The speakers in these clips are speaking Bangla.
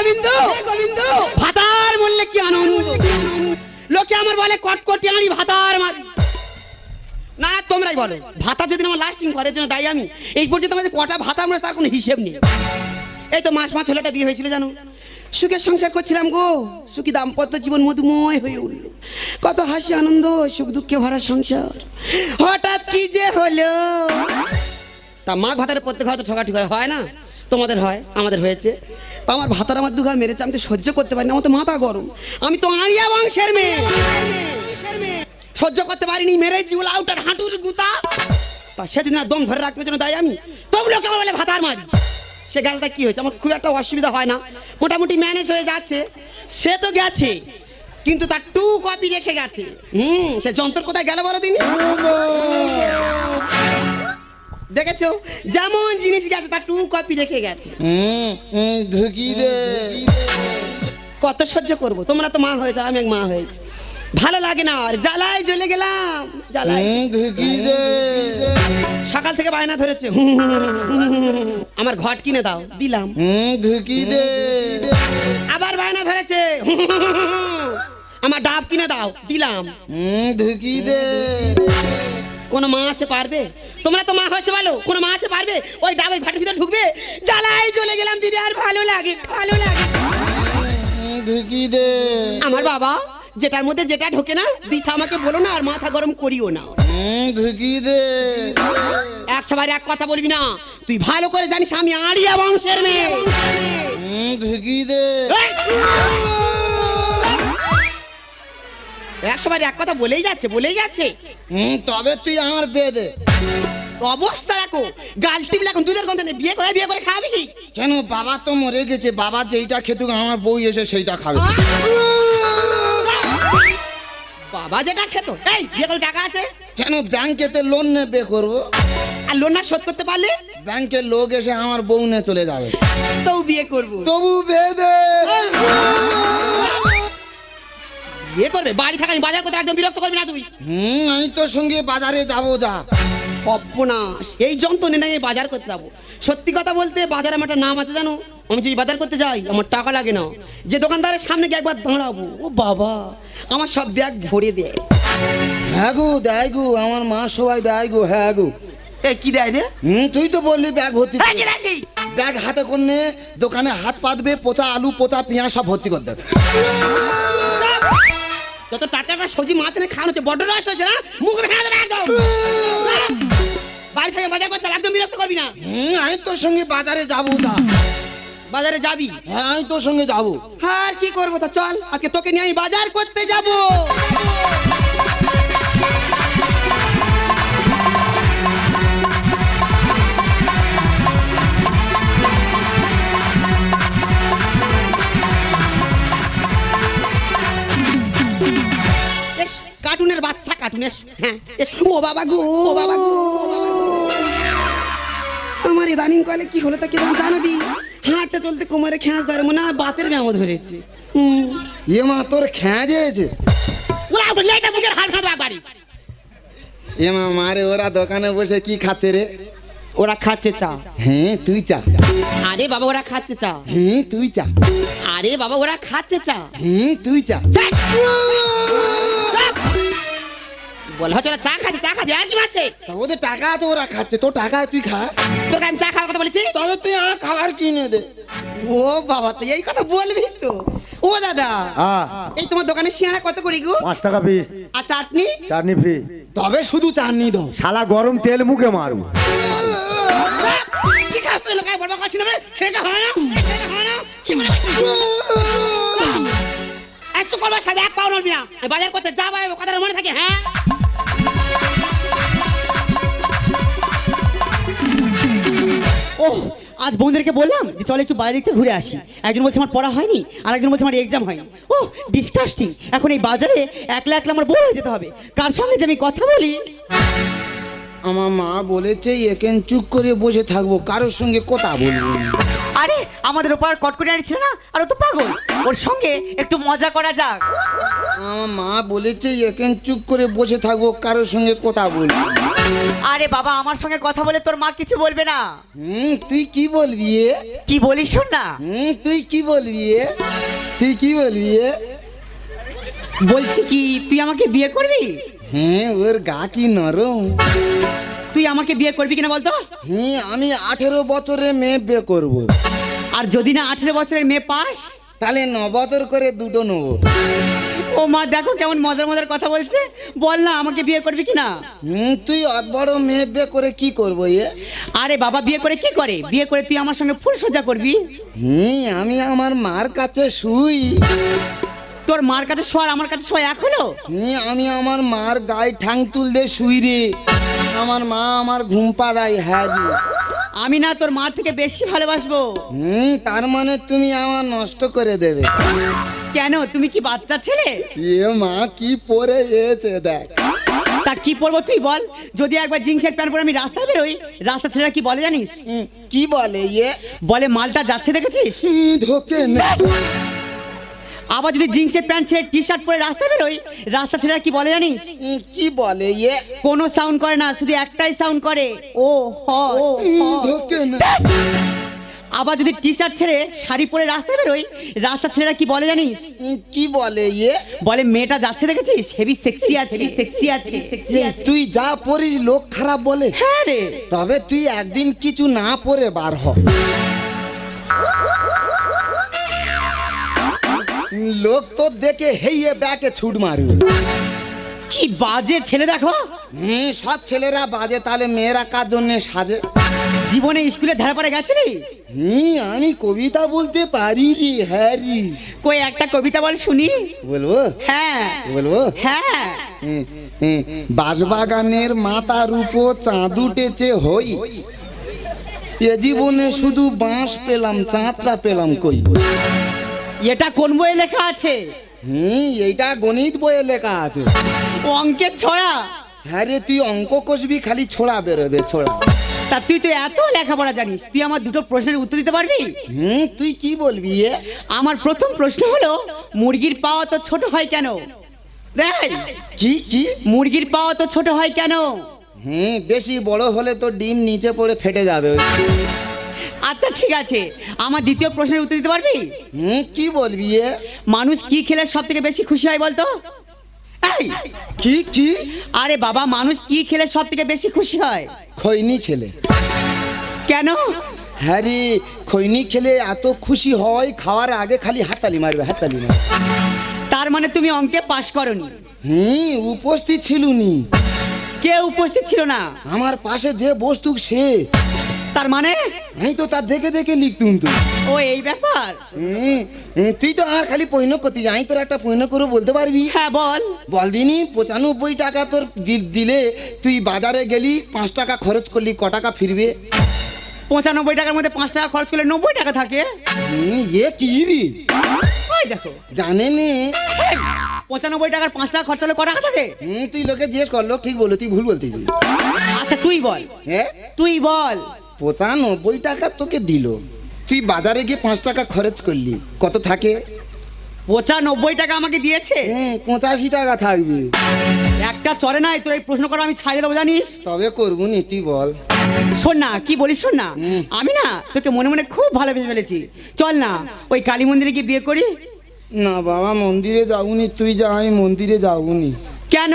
গোবিন্দ ভাতার বললে কি আনন্দ, লোকে আমার বলে কটকটি আনি ভাতার মারি। না না তোমরাই বলো, ভাতা যদি আমার লাস্টিং ঘরের জন্য দায়ী আমি। এই পর্যন্ত আমাদের কটা ভাতা আমরা তার কোনো হিসেব নেই। এই তো মাস ছেলেটা বিয়ে হয়েছিল জানো, সুখের সংসার করছিলাম গো, সুখী দাম্পত্য জীবন মধুময় হয়ে উঠল, কত হাসি আনন্দ সুখ দুঃখে ভরা সংসার। হঠাৎ কি যে হলো, তা মাঘ ভাতারে প্রত্যেক ঘরে তো ঠকাঠি হয় না, তোমাদের হয় আমাদের হয়েছে। তো আমার ভাতার আমার দুঘা মেরেছে, আমি তো সহ্য করতে পারি না, আমার তো মাথা গরম। আমি তো আড়িয়া বংশের মেয়ে, সহ্য করতে পারিনি, মেরেছি ওলা আউটার হাঁটুর গুতা। তা সেদিন না দম ধরে রাখবে জন্য দায় আমি, তবু লোকে আমার বলে ভাতার মারি। সে গাছটা কি হয়েছে, আমার খুব একটা অসুবিধা হয় না, মোটামুটি ম্যানেজ হয়ে যাচ্ছে। সে তো গেছে কিন্তু তার 2 কপি রেখে গেছে। সে যন্ত্র কোথায় গেল বলো দিন, দেখেছো যেমন জিনিস গেছে তার 2 কপি রেখে গেছে। ঢুকি দে, কত সহ্য করবো, তোমরা তো মা হয়েছে, আমি এক মা হয়েছে, ভালো লাগে না আর, জ্বালায় জ্বলে গেলাম জ্বালায়। ঢুকি দে, সকাল থেকে বায়না ধরেছে আমার ঘট কিনে দাও, দিলাম। ঢুকি দে, আবার বায়না ধরেছে আমার ডাব কিনে দাও, দিলাম। ঢুকি দে। কোন মা আছে পারবে, তোমরা তো মা হয়েছে বলো, কোন মা আছে পারবে ওই ডাবের ঘাটের ভিতরে ঢুকবে? জ্বালায় চলে গেলাম দিদি, আর ভালো লাগে ভালো লাগে। ঢুকি দে, আমার বাবা যেটার মধ্যে যেটা ঢোকে না দিথা আমাকে বলো না, আর মাথা গরম করিও না। ঢুকি দে, 100 বার এক কথা বলবি না, তুই ভালো করে জানিস আমি আড়িয়া বংশের মেয়ে। ঢুকি দে, 100 বার এক কথা বলেই যাচ্ছে বলেই যাচ্ছে। তবে তুই আমার বেদে অবস্থা দেখো, গাল টিপলে এখন দুধের গন্ধ নেই, বিয়ে করে খাবি কি? কেন, বাবা তো মরে গেছে, বাবা যেইটা খেতুক আমার বউ এসে সেইটা খাবে। বাবা যেটা খেত, এই বিয়ে করে টাকা আছে কেন, ব্যাংকেতে লোন নেবে করবো, আর লোন না শোধ করতে পারলে ব্যাংকের লোক এসে আমার বউ নিয়ে চলে যাবে, তো বিয়ে করবো। তবু বেদে বিয়ে করবে, বাড়ি থাকা বাজার করতে একদম বিরক্ত করবি না তুই। আমি তোর সঙ্গে বাজারে যাবো, যা। অপনাশ, এই যন্ত্রণে নাই বাজার করতে যাবো। সত্যি কথা বলতে বাজারে আমার একটা নাম আছে জানো, আমি যদি বাজার করতে যাই আমার টাকা লাগে না, যে দোকানদারের সামনে গিয়ে একবার দাঁড়াবো, ও বাবা আমার সব ব্যাগ ভরে দেয়। হ্যাঁ গো, দেয় গো, আমার মা সবাই দেয় গো। হ্যাঁ গো, এ কি দেয় রে? তুই তো বললি ব্যাগ ভর্তি, এই কি দেখি? ব্যাগ হাতে করলে দোকানে হাত পাতবে, পচা আলু পচা পেঁয়াজ সব ভর্তি করে দেবে। যত টাটকা সবজি মাছ এনে খাওয়ানো হচ্ছে, বড্ড রস হয়েছে না, মুখ ভেঙে দেবে একদম। বাড়ি থেকে বাজার করতে একদম বিরক্ত করবি না। আমি তোর সঙ্গে বাজারে যাবো, যা। বাজারে যাবি? হ্যাঁ, আমি তোর সঙ্গে যাবো। আর কি করবো, তা চল আজকে তোকে নিয়ে আমি বাজার করতে যাবো। কার্টুনের বাচ্চা, কার্টুনের, হ্যাঁ। ও বাবা গো, ও বাবা গো, আমার ইদানিং কালে কি হলো তা কি জানো দি, হাঁটতে চলতে কোমরে খেঁচ ধরে, মনে হয় বাপের ব্যামো ধরেছে। এ মা, তোর খেঁজেছে? ওরা লেটা বুকের হাড় খাঁদো একবারই। এ মা, মারে ওরা দোকানে বসে কি খাচ্ছে রে? ওরা খাচ্ছে চা। হ্যাঁ, তুই চা। আরে বাবা ওরা খাচ্ছে চা। হ্যাঁ, তুই চা। আরে বাবা ওরা খাচ্ছে চা। হ্যাঁ, তুই চা। বল হচ্ছে ওরা চা খাচ্ছে, চা খাচ্ছে, আর কি মাছে? তা ওদের টাকা আছে, ওরা খাচ্ছে, তোর টাকা তুই খা। তোর আমি চা খাওয়ার কথা বলেছি? তবে তুই আমার খাবার কিনে দে। ও বাবা, তো এই কথা বলবি তো? ও দাদা, এই তোমার দোকানে সিঙ্গাড়া কত করে গো? 5 টাকা পিস। আর চাটনি? চাটনি ফ্রি। তবে শুধু চাটনি দাও। শালা গরম তেল মুখে মারবো। কি খাস তুই, লোকায় বড় কাশি নেবে, সেটা হয় না, সেটা হয় না, কি মনে করছিস? একটু করবার সাথে এক পাও নড়বি না, বাজার করতে যা বাড়াবো কথাটা মনে থাকে। হ্যাঁ, ও আজ বন্ধুদেরকে বললাম যে চল একটু বাইরে একটু ঘুরে আসি। একজন বলছে আমার পড়া হয়নি, আর একজন বলছে আমার এক্সাম হয়নি। ও ডিসকাস্টিং, এখন এই বাজারে একলা একলা আমার বোর হয়ে যেতে হবে, কার সঙ্গে যে আমি কথা বলি। আমার মা বলেছে এখানে চুপ করে বসে থাকবো, কারোর সঙ্গে কথা বলবো। আরে আমাদের ওপার কটকটি আনি ছিল না, আর ও তো পাগল, ওর সঙ্গে একটু মজা করা যাক। আমার মা বলেছে এখন চুপ করে বসে থাকবো, কারোর সঙ্গে কথা বলবি। আরে বাবা, আমার সঙ্গে কথা বলে তোর মা কিছু বলবে না। তুই কি বলবি এ? কি বলিস শোন না। তুই কি বলবি এ? তুই কি বলবি এ? বলছি কি তুই আমাকে বিয়ে করবি? হ্যাঁ, ওর গা কি নরম। তুই আমাকে বিয়ে করবি কিনা বলতো? হ্যাঁ, আমি 18 বছরে মেয়ে বিয়ে করবো। আর যদি না 18 বছরের মেয়ে পাস? তাহলে 9 বছর করে দুটো নেবো। ও মা, দেখো কেমন মজার মজার কথা বলছে। বল না আমাকে বিয়ে করবি কিনা? তুই অত বড় মেয়ে বিয়ে করে কি করবো এ? আরে বাবা, বিয়ে করে কি করে? বিয়ে করে তুই আমার সঙ্গে ফুল সজ্জা করবি। আমি আমার মার কাছে শুই। তোর মার কাছে শোয়ার আমার কাছে শোয়া এক হলো? আমি আমার মার গায়ে ঠাং তুল দিয়ে শুই রে। আমার মা আমার ঘুম পাড়ায়। হ্যাঁ রে। আমি না তোর মার থেকে বেশি ভালোবাসবো। তার মানে তুমি আমার নষ্ট করে দেবে? কেন, তুমি কি বাচ্চা ছেলে? এ মা কি পরে এসে দেখ। তা কি পরবো তুই বল? যদি একবার জিন্সের প্যান্ট পরে আমি রাস্তায় বেরোই, রাস্তা ছেলেরা কি বলে জানিস? কি বলে এ? বলে মালটা যাচ্ছে দেখেছিস। ধোকে না। আবার যদি জিন্সের প্যান্ট ছেড়ে টি শার্ট পরে রাস্তায় বেরোই, রাস্তা ছেলেরা কি বলে জানিস? কি বলে এ? কোনো সাউন্ড করে না, শুধু একটাই সাউন্ড করে, ও হ। ধোকে না। আবার যদি টি শার্ট ছেড়ে শাড়ি পরে রাস্তায় বেরোই, রাস্তা ছেলেরা কি বলে জানিস? কি বলে এ? বলে মেয়েটা যাচ্ছে দেখেছিস, হেভি সেক্সি আছে, সেক্সি আছে। তুই যা পড়িস লোক খারাপ বলে। হ্যাঁ রে। তবে তুই একদিন কিছু না পরে বার হ। লোক তো দেখে হেইয়ে ব্যাকে ছুট মারবে। কি বাজে ছেলে দেখো। সব ছেলেরা বাজে, তাহলে মেয়েরা কার জন্য সাজে? জীবনে স্কুলে ধারে পড়ে গেছিলি? আমি কবিতা বলতে পারি রে। হ্যাঁ রে। কই একটা কবিতা বল শুনি। বলবো? হ্যাঁ বলবো? হ্যাঁ। বাঁশবাগানের মাথার উপর চাঁদ উঠেছে হই, এ জীবনে শুধু বাঁশ পেলাম, চাঁদটা পেলাম কই। এটা কোন বইয়ে লেখা আছে? এইটা গণিত বইয়ে লেখা আছে। অঙ্কের ছড়া? হ্যাঁ রে, তুই অঙ্ক কষবি, খালি ছোড়া বেরোবে ছোড়া। তা তুই তো এত লেখাপড়া জানিস, তুই আমার দুটো প্রশ্নের উত্তর দিতে পারবি? তুই কি বলবি এ? আমার প্রথম প্রশ্ন হলো, মুরগির পা তো ছোট হয় কেন? কি কি? মুরগির পা তো ছোট হয় কেন? বেশি বড় হলে তো ডিম নিচে পড়ে ফেটে যাবে। আচ্ছা ঠিক আছে, আমার দ্বিতীয় প্রশ্নের উত্তর দিতে পারবি? কি বলবি এ? মানুষ কি খেলে সব থেকে বেশি খুশি হয় বলতো? এই কি কি? আরে বাবা, মানুষ কি খেলে সব থেকে বেশি খুশি হয়? খৈনি খেলে। কেন? হ্যাঁ রে, খৈনি খেলে এত খুশি হয়, খাওয়ার আগে খালি হাততালি মারবে, হাততালি মারবে। তার মানে তুমি অঙ্কে পাশ করনি? উপস্থিত ছিলুনি। কে উপস্থিত ছিল না? আমার পাশে যে বস্তু সে। তার মানে? আমি তো তার দেখে দেখে লিখতুম। তুই ও এই ব্যাপার। তুই তো আর খালি পৈন করতে যাই, তোর একটা পৈন করে বলতে পারবি? হ্যাঁ বল। বল দিনি, 95 টাকা তোর দিলে তুই বাজারে গেলি, 5 টাকা খরচ করলি, ক টাকা ফিরবে? 95 টাকার মধ্যে 5 টাকা খরচ করলে 90 টাকা থাকে। এ কি রে? ওই দেখো, জানে নে 95 টাকার 5 টাকা খরচ হলে ক টাকা থাকে? তুই লোকে জিজ্ঞেস কর, লোক ঠিক বলো, তুই ভুল বলতেছিস। আচ্ছা তুই বল। হ্যাঁ তুই বল। 95 টাকা তোকে দিল, তুই বাজারে গিয়ে 5 টাকা খরচ করলি, কত থাকে? 95 টাকা আমাকে দিয়েছে। 85 টাকা থাকবে। একটা চলে নাই, তোর এই প্রশ্ন করা আমি ছাড়িয়ে দেবো জানিস। তবে করবো নি, তুই বল। শোন না, কি বলিস শোন না, আমি না তোকে মনে মনে খুব ভালোবেসে ফেলেছি। চল না ওই কালী মন্দিরে গিয়ে বিয়ে করি। না বাবা, মন্দিরে যাবনি, তুই যা, আমি মন্দিরে যাবনি। কেন?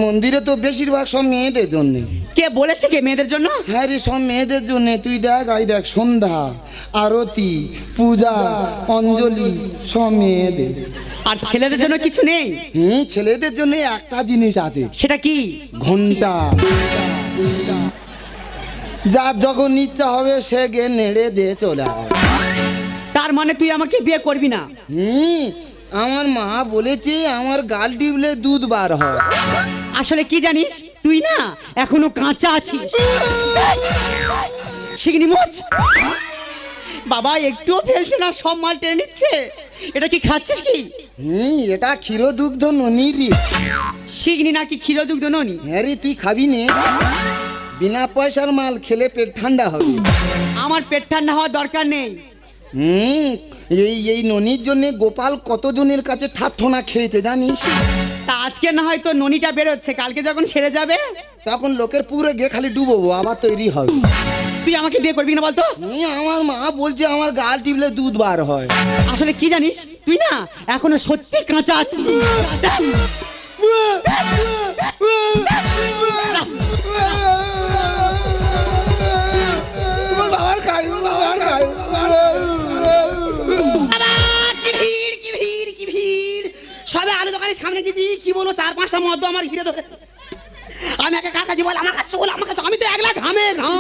মন্দিরে তো বেশিরভাগ সব মেয়েদের জন্য। কে বলেছে কে মেয়েদের জন্য? হ্যাঁ রে, সব মেয়েদের জন্য। তুই দেখ, আই দেখ, সন্ধ্যা আরতি পূজা অঞ্জলি সব মেয়েদের। আর ছেলেদের জন্য কিছু নেই? ছেলেদের জন্য একটা জিনিস আছে। সেটা কি? ঘন্টা। যার যখন ইচ্ছা হবে সে গে নেড়ে দিয়ে চলে আসবে। তার মানে তুই আমাকে বিয়ে করবি না? আমার মা বলেছে আমার গাল টিপলে দুধ বার হয়। আসলে কি জানিস, তুই না এখনো কাঁচা আছিস। শিগনি মোচ। বাবা একটুও ফেলছে না, সব মাল টেনে নিচ্ছে। এটা কি খাচ্ছিস কি? এটা ক্ষীর দুগ্ধ ননি রে। শিগনি নাকি ক্ষীর দুগ্ধ ননি? হ্যাঁ রে, তুই খাবি নে? বিনা পয়সার মাল খেলে পেট ঠান্ডা হবে। আমার পেট ঠান্ডা হওয়ার দরকার নেই। এই ননির জন্য গোপাল কতজনের কাছে ঠাট্টনা খেয়েছে জানিস? তা আজকে না হয়তো ননিটা বেরোচ্ছে, কালকে যখন সেরে যাবে তখন লোকের পুকুরে গিয়ে খালি ডুবোবো, আবার তৈরি হবে। তুই আমাকে বিয়ে করবি না বলতো? আমার মা বলছে আমার গাল টিপলে দুধ বার হয়। আসলে কি জানিস, তুই না এখনো সত্যি কাঁচা আছিস। সবে আলু দোকানের সামনে গেছি, কি বলবো 4-5টা মদ্য আমার ঘিরে ধরে। আমি একা কার কাছে বল, আমার কাছে বল, আমার কাছে, আমি তো একলা ঘামে ঘাম।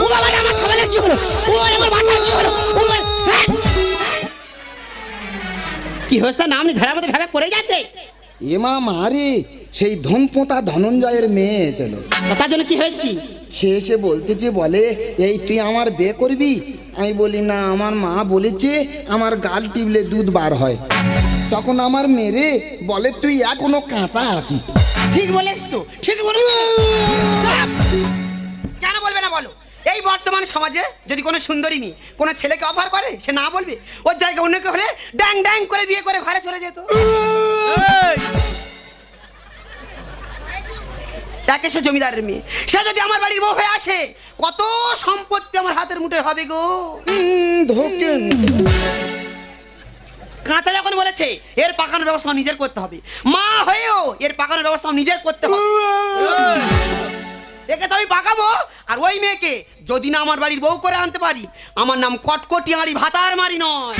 ও বাবা রে, আমার সবালে কি হলো? ও আমার বাসায় কি হলো? ও কি হচ্ছে না, আমি ভেড়ার মধ্যে ভেবে পড়ে যাচ্ছে। এমা মারে, সেই ধনপোতা ধনঞ্জয়ের মেয়ে ছিল। তার জন্য কি হয়েছে কি? সে এসে বলতেছে, বলে এই তুই আমার বিয়ে করবি? আমি বলি না, আমার মা বলেছে আমার গাল টিপলে দুধ বার হয়। তখন আমার মেরে বলে তুই এখনো কাঁচা আছিস। ঠিক বলেছ তো, ঠিক বলেছ। কেন বলবে না বলো? এই বর্তমান সমাজে যদি কোনো সুন্দরী মেয়ে কোনো ছেলেকে অফার করে, সে না বলবে? ওর জায়গায় অন্য কেউ হলে ড্যাং ড্যাং করে বিয়ে করে ঘরে চলে যেত। তাকে সে জমিদারের মেয়ে, সে যদি আমার বাড়ির বউ হয়ে আসে, কত সম্পত্তি আমার হাতের মুঠোয় হবে গো। ধোকেন কাঁচা যখন বলেছে এর পাকানোর ব্যবস্থা নিজের করতে হবে, মা হয়েও এর পাকানোর ব্যবস্থা নিজের করতে হবে। একে তো আমি পাকাবো, আর ওই মেয়েকে যদি না আমার বাড়ির বউ করে আনতে পারি, আমার নাম কটকটি হাঁড়ি ভাতার মারি নয়।